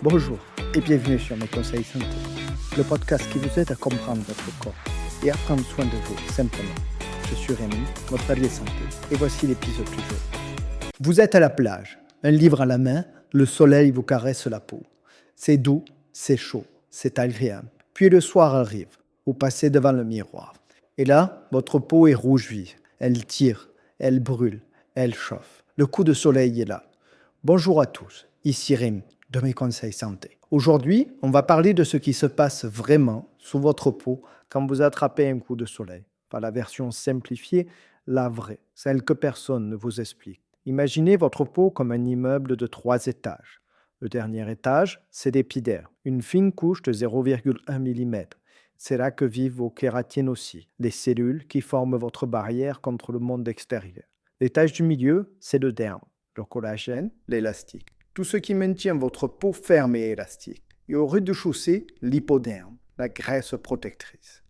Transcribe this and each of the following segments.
Bonjour et bienvenue sur Mes Conseils Santé, le podcast qui vous aide à comprendre votre corps et à prendre soin de vous simplement. Je suis Rémi, votre allié santé, et voici l'épisode du jour. Vous êtes à la plage, un livre à la main, le soleil vous caresse la peau. C'est doux, c'est chaud, c'est agréable. Puis le soir arrive, vous passez devant le miroir. Et là, votre peau est rouge vive, elle tire, elle brûle, elle chauffe. Le coup de soleil est là. Bonjour à tous, ici Rémi de Mes Conseils Santé. Aujourd'hui, on va parler de ce qui se passe vraiment sous votre peau quand vous attrapez un coup de soleil. Pas la version simplifiée, la vraie, celle que personne ne vous explique. Imaginez votre peau comme un immeuble de 3 étages. Le dernier étage, c'est l'épiderme, une fine couche de 0,1 mm. C'est là que vivent vos kératinocytes, les cellules qui forment votre barrière contre le monde extérieur. L'étage du milieu, c'est le derme, le collagène, l'élastique. Tout ce qui maintient votre peau ferme et élastique. Et au rez-de-chaussée, l'hypoderme, la graisse protectrice.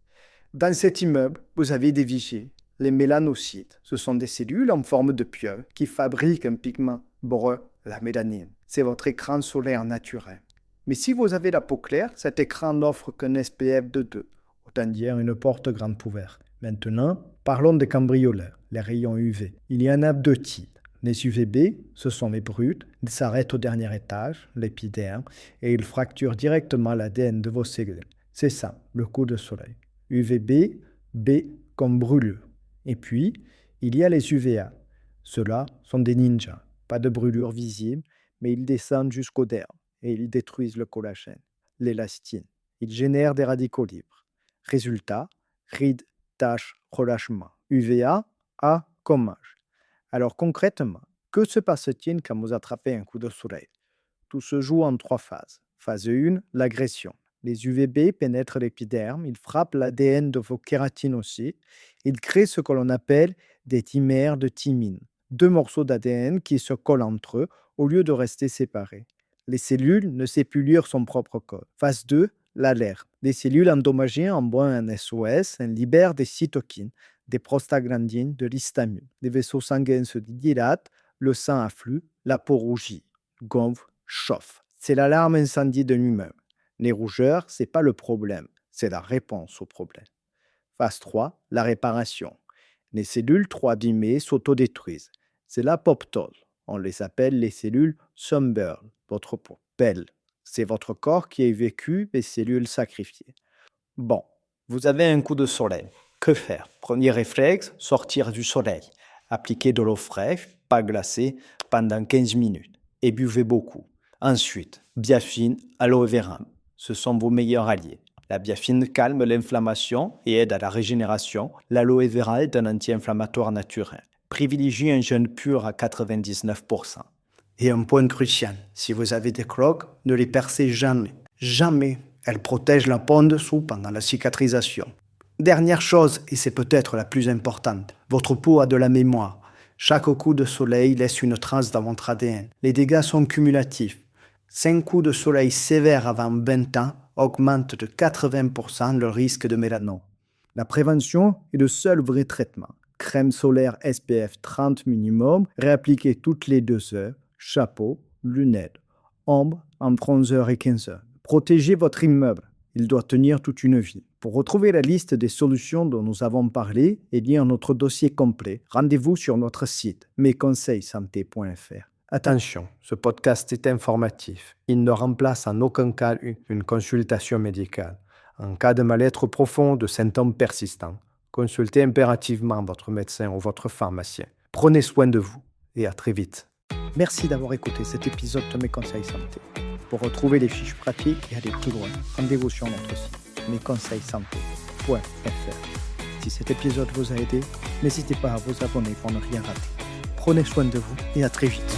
Dans cet immeuble, vous avez des vigiers, les mélanocytes. Ce sont des cellules en forme de pieuvre qui fabriquent un pigment brun, la mélanine. C'est votre écran solaire naturel. Mais si vous avez la peau claire, cet écran n'offre qu'un SPF de 2, autant dire une porte grande ouverte. Maintenant, parlons des cambrioleurs, les rayons UV. Il y en a 2 types. Les UVB, ce sont les brutes, ils s'arrêtent au dernier étage, l'épiderme, et ils fracturent directement l'ADN de vos cellules. C'est ça, le coup de soleil. UVB, B comme brûlure. Et puis, il y a les UVA. Ceux-là sont des ninjas, pas de brûlure visible, mais ils descendent jusqu'au derme et ils détruisent le collagène, l'élastine. Ils génèrent des radicaux libres. Résultat, rides, taches, relâchement. UVA, A comme âge. Alors concrètement, que se passe-t-il quand vous attrapez un coup de soleil? Tout se joue en 3 phases. Phase 1, l'agression. Les UVB pénètrent l'épiderme, ils frappent l'ADN de vos kératinocytes, ils créent ce que l'on appelle des dimères de thymine, 2 morceaux d'ADN qui se collent entre eux au lieu de rester séparés. Les cellules ne savent plus lire son propre code. Phase 2, l'alerte. Les cellules endommagées envoient un SOS, elles libèrent des cytokines, des prostaglandines, de l'histamine. Les vaisseaux sanguins se dilatent, le sang afflue, la peau rougit, gonfle, chauffe. C'est l'alarme incendie de l'immeuble. Les rougeurs, ce n'est pas le problème, c'est la réponse au problème. Phase 3, la réparation. Les cellules trop abîmées s'autodétruisent. C'est l'apoptose. On les appelle les cellules sunburn. Votre peau belle. C'est votre corps qui a vécu les cellules sacrifiées. Bon, vous avez un coup de soleil. Que faire? Premier réflexe, sortir du soleil. Appliquez de l'eau fraîche, pas glacée, pendant 15 minutes. Et buvez beaucoup. Ensuite, biafine, aloe vera. Ce sont vos meilleurs alliés. La biafine calme l'inflammation et aide à la régénération. L'aloe vera est un anti-inflammatoire naturel. Privilégiez un jeûne pur à 99%. Et un point crucial, si vous avez des crocs, ne les percez jamais. Jamais. Elles protègent la peau en dessous pendant la cicatrisation. Dernière chose, et c'est peut-être la plus importante, votre peau a de la mémoire. Chaque coup de soleil laisse une trace dans votre ADN. Les dégâts sont cumulatifs. 5 coups de soleil sévères avant 20 ans augmentent de 80% le risque de mélanome. La prévention est le seul vrai traitement. Crème solaire SPF 30 minimum, réappliquée toutes les 2 heures, chapeau, lunettes, ombre entre 11h et 15h. Protégez votre immeuble, il doit tenir toute une vie. Pour retrouver la liste des solutions dont nous avons parlé et lire notre dossier complet, rendez-vous sur notre site mesconseilssanté.fr. Attention, ce podcast est informatif. Il ne remplace en aucun cas une consultation médicale. En cas de mal-être profond, de symptômes persistants, consultez impérativement votre médecin ou votre pharmacien. Prenez soin de vous et à très vite. Merci d'avoir écouté cet épisode de Mes Conseils Santé. Pour retrouver les fiches pratiques et aller plus loin, rendez-vous sur notre site mesconseilssanté.fr. Si cet épisode vous a aidé, n'hésitez pas à vous abonner pour ne rien rater. Prenez soin de vous et à très vite.